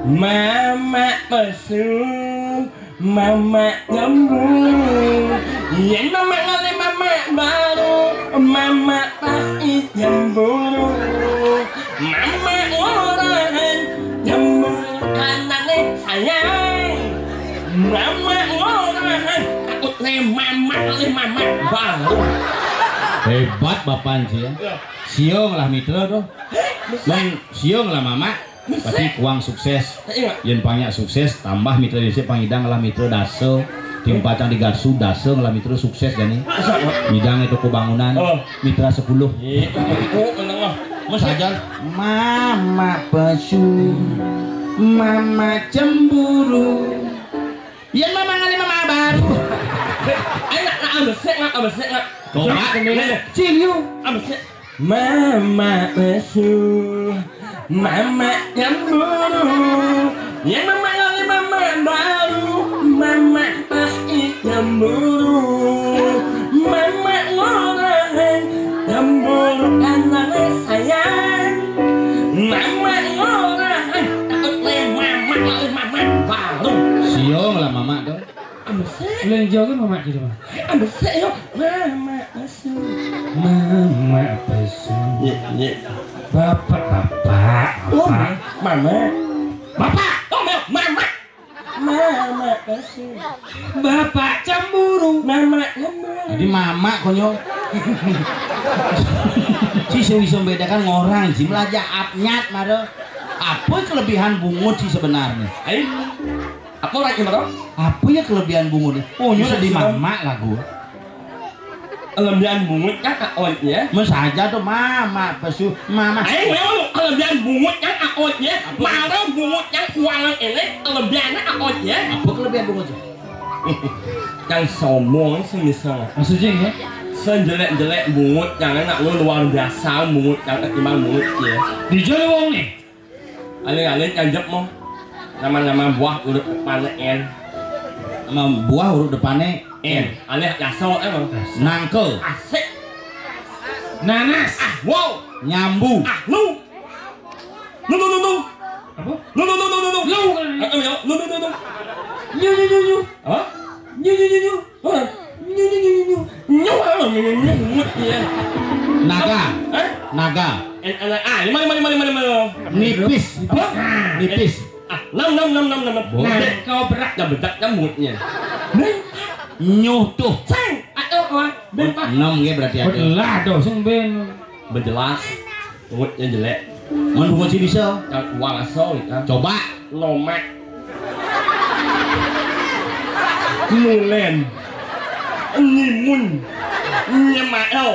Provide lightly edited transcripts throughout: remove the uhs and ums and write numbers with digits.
Mama pesu, mama cemburu. Yang mama kali mama baru, mama pasti cemburu. Mama orang cemburu anaknya sayang. Mama orang takut mama kali mama baru. Hebat bapak sih ya. Siung lah mitra tuh. Dan siung lah mama. Tapi kuang sukses. Yen banyak sukses tambah mitra desa pangidang lah mitra daso. Tim pacang digarsu daso lah mitra sukses gani. Midang itu kebangunan mitra 10. Mas ajar mama pesu. Mama cemburu. Yen mama ngali mama baru. Enak abesek. Coba ini cium Abesek. Mama pesu, mama cemburu. Ya mama kali mama baru, mama pasti cemburu. Mama orang cemburu anaknya sayang. Mama orang takut mama kali mama baru. siung lah mama tuh. Abesek. Lain jauh kan mama gitu mah. Abesek yo, mama pesu. Mama pesu. Ye. Bapak. Oh, mama. Bapak. Oh, mama. Mama kasih. Bapak cemburu. Mama. Jadi mama konyol. Si bisa membedakan orang sih belajar apnyat maro. Apa kelebihan bungut sih sebenarnya? Ayo. Apa lagi maro? Apa ya kelebihan bungut? Oh nyuruh di mama lagu. Kelebihan bungut kan aotnya. Mas aja tuh mama pesu mama. Ayo memang kelebihan bungut yang aotnya. Maro bungut yang kuangan ini kelebihannya aotnya. Apa kelebihan bungut? Yang sombong semisal. Maksudnya ya? Sejelek-jelek bungut yang enak lu luar biasa bungut yang ketimbang bungut ya. Dijual wong nih. Alih-alih kanjep mau. Nama-nama buah udah depannya N. Sama buah huruf depannya N. Alih yaso emang. nangkel, Asik. Nanas. Wow. Nyambu. Lu. Apa? Lu. Lu kan. Lu. Nyu. Apa? Nyu. Apa? Nyu. Ya. naga, Eh? naga, Lima. nipis, Apa? nipis. Enam. Nah, kau berat. Yang bedak nyamuknya. Nyuh tuh. Sang. Apa? Bentah. 6 ya berarti ada. Belah doh sing ben. Berjelas. Mulutnya jelek. Mun bungut sih bisa. Yang kuang asal kan. Coba. Lomek. Nulen. Nyimun. Nyemael.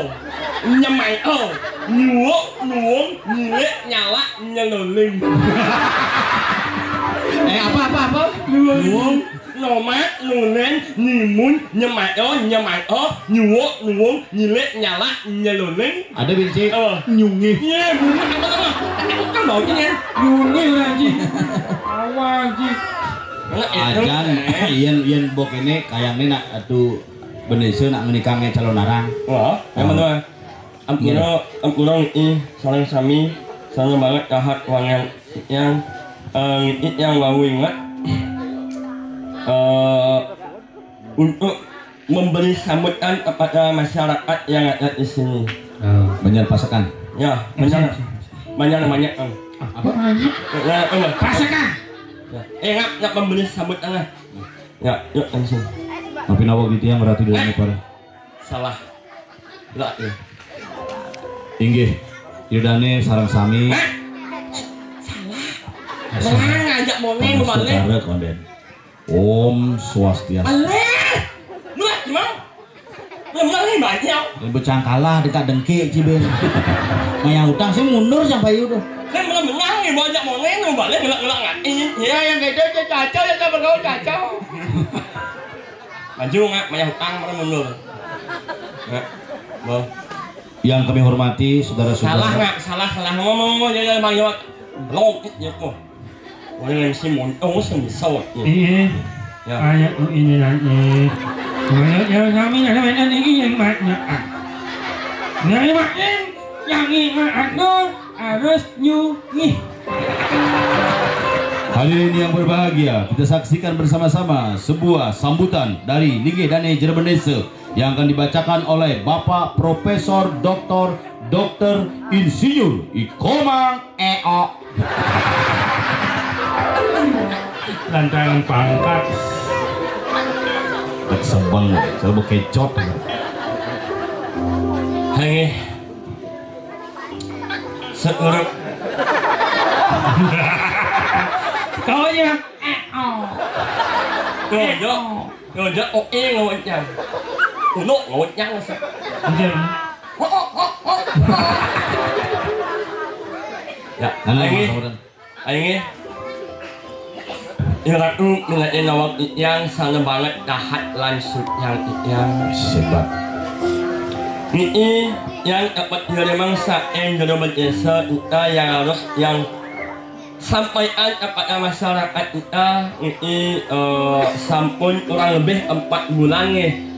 Nyuung. Nyilek. Nyala. Nyeleling. Apa? Nuung. Lomek. Nulen. Nyimun. Nyemael. Nyuung. Nyilek. Nyala. Nyeleling. Ada binci. Apa? Nyungi. Iya, bunga apa? Aku kan bau ini. Nyungi lagi. Awal ji. Ajan yen bok ini kayaknya nak atuh beneseun nak menikahnya calon narang. Wah, yang mana? Ampura ini saling sami, saling banget kahat uang yang wangu ingat untuk memberi sambutan kepada masyarakat yang ada di sini. Banyak pasakan. Ya, banyak. Apa aja? Pasakan. Nggak memberi sambutan lah. Ya, yuk langsung. Tapi nawak gitu yang berarti dalam para. Salah. Enggak ya. Inggih. Yudane sarang sami. Salah ngajak moneng balik. Saudara konden. Om Swastiastu. Aleh. Mulai gimana? Mulai banyak. Becangkalah dekat dengki ciben. Maya utang sih mundur sampai itu. Kan belum menang nih banyak moneng lu balik ngelak ngatin. Ya yang gitu cacau ya coba kau cacau. Maju nggak banyak hutang mereka mundur. Nggak. Mau. Yang kami hormati saudara-saudara. Salah ngomong ya bang Yot. Logik ya kok. Boleh yang si montong semisal. Iya. Ya. Ayat ini nanti. Yang kami ada mainan ini yang banyak. Nah, yang ini harus nyungi. Hadirin yang berbahagia, kita saksikan bersama-sama sebuah sambutan dari Linge Dane Jerbenese yang akan dibacakan oleh Bapak Profesor Dr. Insinyur Ikomang EO. Lantangan pangkat. Tak sebang, selalu kecot. Hei, seurang Kau yang ngajak oke ngajak uno ngajak masa Anjir. ya ini iratu nilai nawak yang sana banget dahat langsung yang Sebat. ini yang dapat dari mangsa yang dari berjasa kita yang harus yang sampaian kepada masyarakat kita ini sampun kurang lebih 4 bulan nih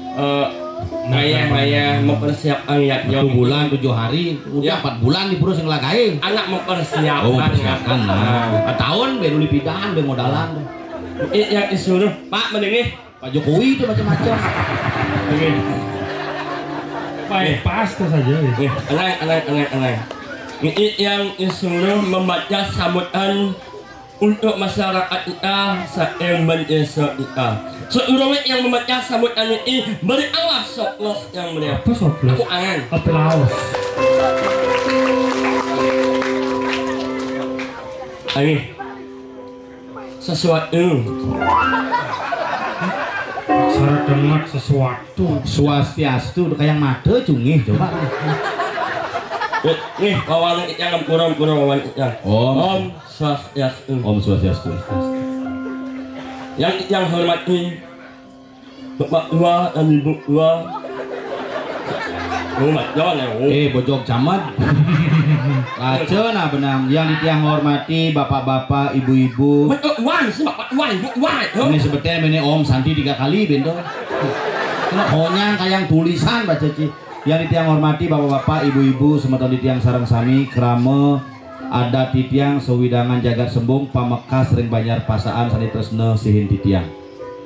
Maya mempersiapkan ya 1 bulan 7 hari, udah 4 bulan di perus yang lagain. anak mempersiapkan Mempersiapkan lah. Tahun baru dipidahan, baru modalan. yang disuruh Pak mendingi Pak Jokowi itu macam-macam. Baik, pas tuh saja. Tenang. Ini yang disuruh membaca sambutan untuk masyarakat kita yang berjasa kita. Seluruh yang membaca sambutan ini beri Allah sokloh yang mulia. Apa soplos? Aku angan. Aplaus. Ini sesuatu Syarat dengar sesuatu. Swastiastu kayak made cungih coba. nih kawan yang kurang kawan yang Om Swastiastu. Om Swastiastu. Yang hormati Bapak tua dan Ibu tua. Hormat jangan ya. Bojok camat. Nah benang yang ditiang hormati bapak-bapak, ibu-ibu. Wan sih Bapak wan. Ini sebetulnya ini Om Santi 3 kali bento. Kena honyang kayak tulisan baca ci. Yang ditiang hormati bapak-bapak, ibu-ibu, semeton ditiang sareng sami, krame, adat titiang, sewidangan jagat sembung, pamekas sering banyak pasaan, sani tresne sihin titiang.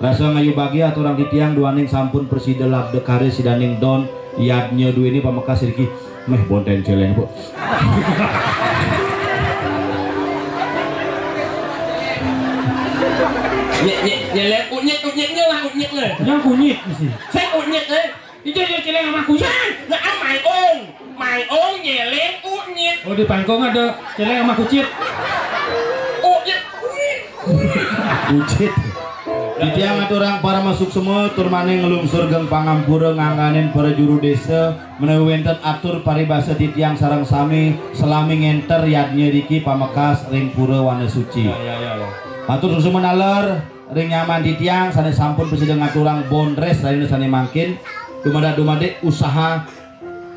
Rasa ngayu bahagia atau orang titiang, duaning sampun preside labde kare sidaning don, yadnya dua ini pamekas riki, meh bonten celeng bu. Nyelek unyit lah. Yang kunyit sih. Saya unyit Itu yang celeng sama kunyit. Nah mai ong nyelek unyit. Oh di pangkong ada celeng sama kucit. Unyit. Ucit. Titiang aturang para masuk semua turmane ngelungsur geng pangampura ngangganin para juru desa menawi wenten atur paribasa titiang sareng sami selami ngenter yadnya riki pamekas ring pura wana suci. Ya. Atur susu menaler ring nyaman titiang sane sampun presiden ngaturang bondres lain sane mangkin dumade usaha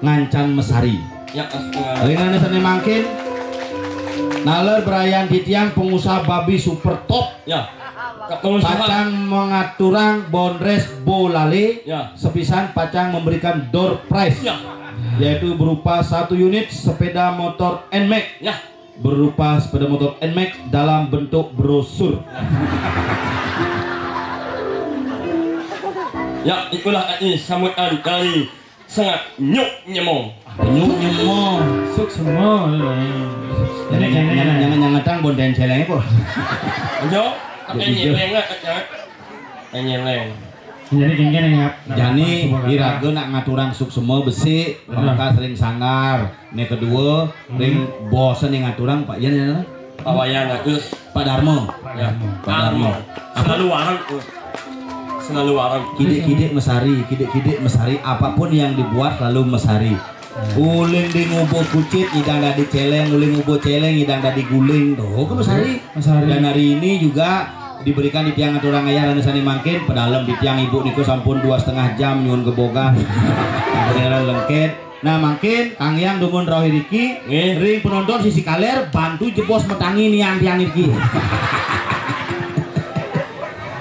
ngancan mesari. Ya. Ring sane mangkin naler berayan titiang pengusaha babi super top. Ya. Pacang mengaturang bondres bolale Ya. sepisan Pacang memberikan door prize Ya. yaitu berupa 1 unit sepeda motor NMAX Ya. berupa sepeda motor NMAX dalam bentuk brosur. Ya, itulah ini sambutan dari sangat nyemong. Nyemong Suk semua. jangan ngetang bonden celengnya kok. Ayo, nyeleng lah nyeleng. Jadi gini ya. Jani irageun nak ngaturang suk semua besi maka sering sangar. Ini kedua ring bosen yang ngaturang Pak Yan ya. Pawayang terus Pak Darmo. ya. Pak Darmo. Selalu warang. Kide-kide mesari apapun yang dibuat lalu mesari. Uling di ngubo kucit idang dadi celeng, uling ngubo celeng idang dadi guling. Tuh kan mesari. Dan hari ini juga diberikan di tiang aturang ayah dan sani mangkin pedalem di tiang ibu niku sampun 2,5 jam nyuwun gebogan. Beneran lengket. Nah mangkin Kang Yang dumun rawuh iki ring penonton sisi kaler bantu jebos metangi niang tiang iki.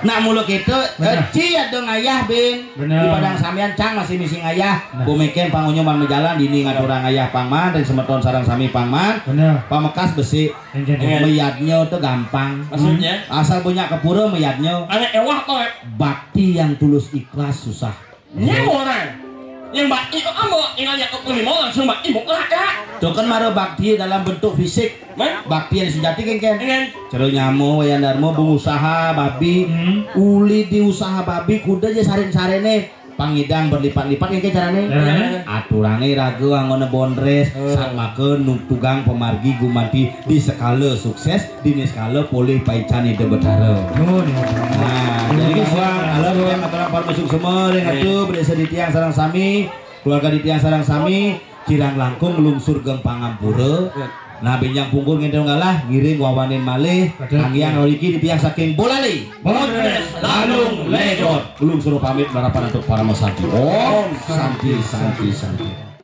Nak mulu kitu Bener. eci atuh ngayah bin. Bener. Di padang sampean cang masih misi ngayah. Nah. Bumeken pangunyoman jalan dini ngaturang ngayah pangman dan semeton sareng sami pangman. Bener. Pamekas besi Enjen. meyadnya tuh gampang. Maksudnya? Asal punya kepura meyadnya. Anak ewah tuh. Bakti yang tulus ikhlas susah. Nya orang. Yang bakti kok ambo, ingatnya kok kelima langsung bakti buka ya. Tuh kan maro bakti dalam bentuk fisik. Man, Bakti yang sejati kan. dengan Cero nyamu wayan darmo pengusaha babi. Uli di usaha babi kuda aja saren-sarene pangidang berlipat-lipat yang carane. Aturannya ragu anggone bondres samakeun nu tugang pemargi gumanti di skala sukses di skala polih paican ide betara. Nah, jadi semua kalau yang aturan par masuk semua yang atuh berdesa di tiang sarang sami, keluarga di tiang sarang sami, cirang langkung lungsur geng pangampura. Nah, benjang pungkur ngendong ngalah ngiring wawanin malih anggian oriki di tiang saking bolali. Bondres Lalung ledot belum suruh pamit balapan untuk para masanti. Om santi santi santi.